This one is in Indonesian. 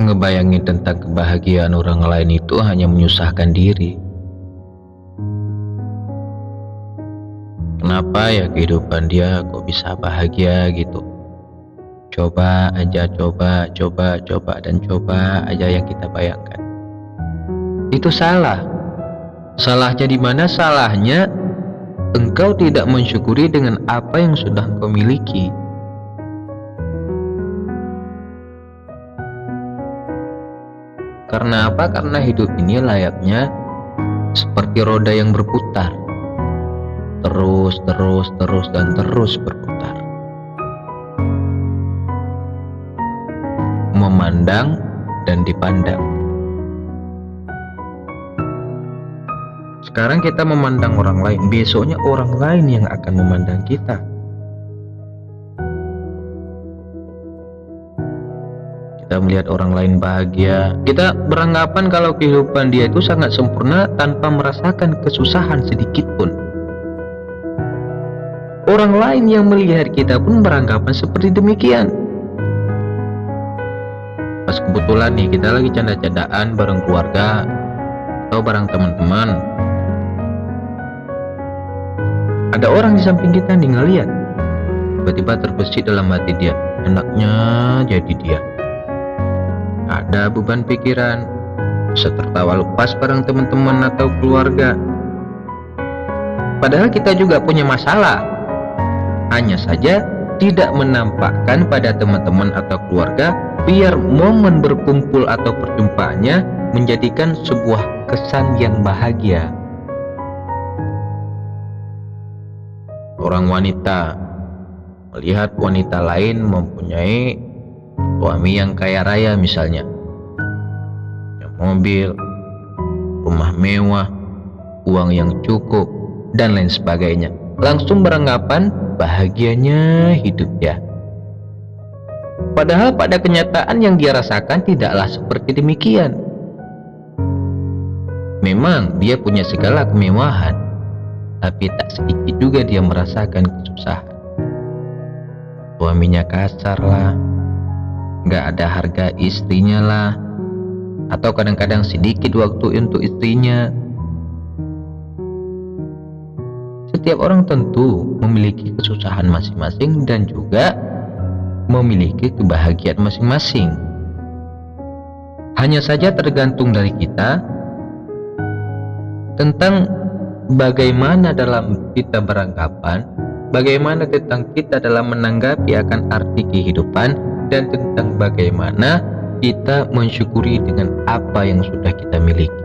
Ngebayangin tentang kebahagiaan orang lain itu hanya menyusahkan diri. Kenapa ya kehidupan dia kok bisa bahagia gitu? Coba aja, coba dan coba aja yang kita bayangkan. Itu salah. Salahnya di mana? Salahnya engkau tidak mensyukuri dengan apa yang sudah engkau miliki. Karena apa? Karena hidup ini layaknya seperti roda yang berputar. Terus berputar. Memandang dan dipandang. Sekarang kita memandang orang lain, besoknya orang lain yang akan memandang kita. Kita melihat orang lain bahagia, kita beranggapan kalau kehidupan dia itu sangat sempurna tanpa merasakan kesusahan sedikit pun. Orang lain yang melihat kita pun beranggapan seperti demikian. Pas kebetulan nih kita lagi canda-candaan bareng keluarga atau bareng teman-teman, ada orang di samping kita nih ngeliat, tiba-tiba terbesit dalam hati dia, enaknya jadi dia. Ada beban pikiran, bisa tertawa lepas bareng teman-teman atau keluarga. Padahal kita juga punya masalah, hanya saja tidak menampakkan pada teman-teman atau keluarga, biar momen berkumpul atau perjumpaannya menjadikan sebuah kesan yang bahagia. Orang wanita melihat wanita lain mempunyai suami yang kaya raya misalnya, mobil, rumah mewah, uang yang cukup, dan lain sebagainya, langsung beranggapan bahagianya hidup dia. Padahal pada kenyataan yang dia rasakan tidaklah seperti demikian. Memang dia punya segala kemewahan, tapi tak sedikit juga dia merasakan kesusahan. Suaminya kasar lah, gak ada harga istrinya lah, atau kadang-kadang sedikit waktu untuk istrinya. Setiap orang tentu memiliki kesusahan masing-masing dan juga memiliki kebahagiaan masing-masing. Hanya saja tergantung dari kita tentang bagaimana dalam kita beranggapan, bagaimana tentang kita dalam menanggapi akan arti kehidupan, dan tentang bagaimana kita mensyukuri dengan apa yang sudah kita miliki.